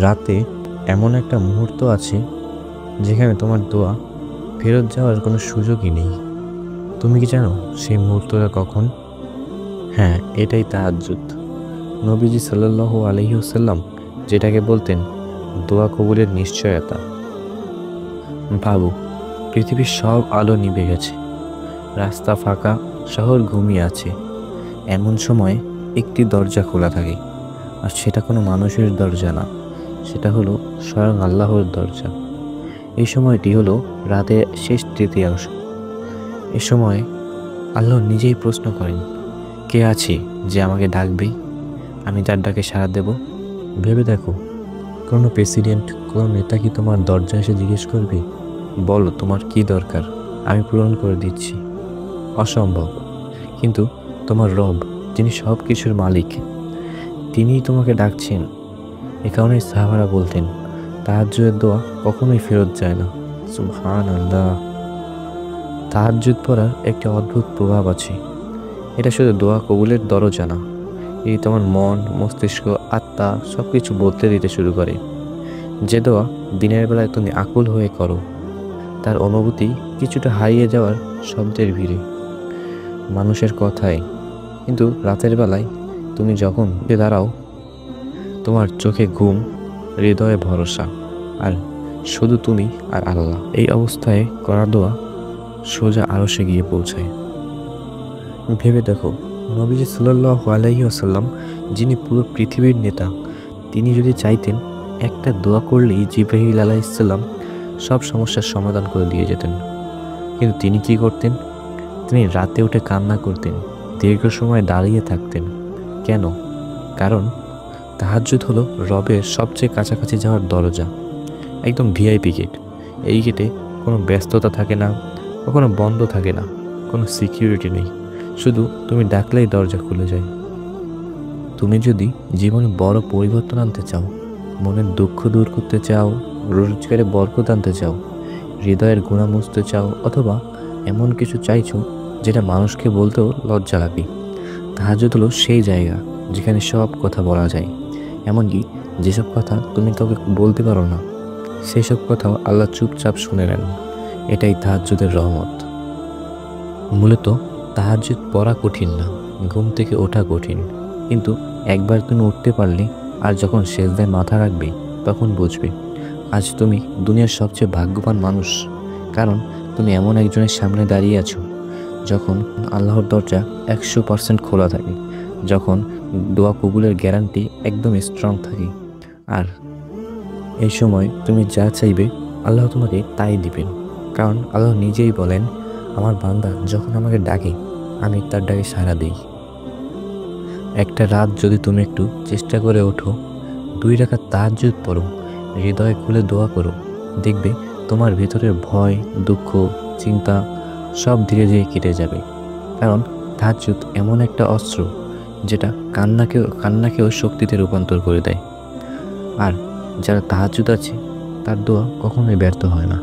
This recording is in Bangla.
রাতে এমন একটা মুহূর্ত আছে যেখানে তোমার দোয়া ফেরত যাওয়ার কোনো সুযোগই নেই। তুমি কি জানো সেই মুহূর্তটা কখন? হ্যাঁ, এটাই তাহাজ্জুদ। নবীজি সাল্লাল্লাহু আলাইহি ওয়াসাল্লাম যেটাকে বলতেন দোয়া কবুলের নিশ্চয়তা। ভাবো, পৃথিবীর সব আলো নিভে গেছে, রাস্তা ফাঁকা, শহর ঘুমিয়ে আছে। এমন সময় একটি দরজা খোলা থাকে, আর সেটা কোনো মানুষের দরজা না, সেটা হলো স্বয়ং আল্লাহর দরজা। এই সময়টি হলো রাতের শেষ তৃতীয়াংশ। এ সময় আল্লাহ নিজেই প্রশ্ন করেন, কে আছে যে আমাকে ডাকবে? আমি তার ডাকে সাড়া দেব। ভেবে দেখো, কোনো প্রেসিডেন্ট, কোনো নেতা কি তোমার দরজা এসে জিজ্ঞেস করবে, বলো তোমার কি দরকার, আমি পূরণ করে দিচ্ছি? অসম্ভব। কিন্তু তোমার রব, যিনি সব কিছুর মালিক, তিনিই তোমাকে ডাকছেন। এ কারণেই সাহাবারা বলতেন তাহাজ্জুদের দোয়া কখনোই ফেরত যায় না। সুবহানাল্লাহ। তাহাজ্জুদ পড়ার একটি অদ্ভুত প্রভাব আছে। এটা শুধু দোয়া কবুলের দরজা না, এই তোমার মন, মস্তিষ্ক, আত্মা সব কিছু বদলে দিতে শুরু করে। যে দোয়া দিনের বেলায় তুমি আকুল হয়ে করো, তার অনুভূতি কিছুটা হারিয়ে যাওয়ার শব্দের ভিড়ে, মানুষের কথায়। কিন্তু রাতের বেলায় তুমি যখন দাঁড়াও, তোমার চোখে ঘুম, হৃদয়ে ভরসা, আর শুধু তুমি আর আল্লাহ। এই অবস্থায় করা দোয়া সোজা আরশে গিয়ে পৌঁছায়। ভেবে দেখো, নবীজি সাল্লাল্লাহু আলাইহি ওয়াসাল্লাম, যিনি পুরো পৃথিবীর নেতা, তিনি যদি চাইতেন একটা দোয়া করলেই জিবরাইল আলাইহিস সালাম সব সমস্যার সমাধান করে দিয়ে যেতেন। কিন্তু তিনি কি করতেন? তিনি রাতে উঠে কান্না করতেন, দীর্ঘ সময় দাঁড়িয়ে থাকতেন। কেন? কারণ তাহাজ্জুদ হলো রবের সবচেয়ে কাছাকাছি যাওয়ার দরজা, একদম ভিআইপি গেট। এই গেটে কোনো ব্যস্ততা থাকে না, কখনো বন্ধ থাকে না, কোনো সিকিউরিটি নেই, শুধু তুমি ডাকলেই দরজা খুলে যায়। তুমি যদি জীবনে বড় পরিবর্তন আনতে চাও, মনের দুঃখ দূর করতে চাও, রোজগারে বরকত আনতে চাও, হৃদয়ের গুণা মুছতে চাও, অথবা এমন কিছু চাইছো যেটা মানুষকে বলতেও লজ্জা লাগে, তাহাজ্জুদ হলো সেই জায়গা যেখানে সব কথা বলা যায়। এমনকি যেসব কথা তুমি কাউকে বলতে পারো না, সেই সব কথাও আল্লাহ চুপচাপ শুনে নেন। এটাই তাহাজ্জুদের রহমত। মূলত তাহাজ্জুদ পড়া কঠিন না, ঘুম থেকে ওঠা কঠিন। কিন্তু একবার তুমি উঠতে পারলে, আর যখন সেজদায় মাথা রাখবে, তখন বুঝবে আজ তুমি দুনিয়ার সবচেয়ে ভাগ্যবান মানুষ। কারণ তুমি এমন একজনের সামনে দাঁড়িয়ে আছো যখন আল্লাহর দরজা 100% খোলা থাকে, যখন দোয়া কবুলের গ্যারান্টি একদম স্ট্রং থাকে। আর এই সময় তুমি যা চাইবে আল্লাহ তোমাকে তাই দিবেন। কারণ আল্লাহ নিজেই বলেন, আমার বান্দা যখন আমাকে ডাকে, আমি তার ডাকে সাড়া দিই। একটা রাত যদি তুমি একটু চেষ্টা করে ওঠো, 2 রাকাত তাহাজ্জুদ পড়ো, হৃদয় খুলে দোয়া করো, দেখবে তোমার ভেতরের ভয়, দুঃখ, চিন্তা সব ধীরে ধীরে কেটে যাবে। কারণ তাহাজ্জুদ এমন একটা অস্ত্র যেটা কান্নাকেও শক্তিতে রূপান্তর করে দেয়। আর যারা তাহাজ্জুদ আছে, তার দোয়া কখনোই ব্যর্থ হয় না।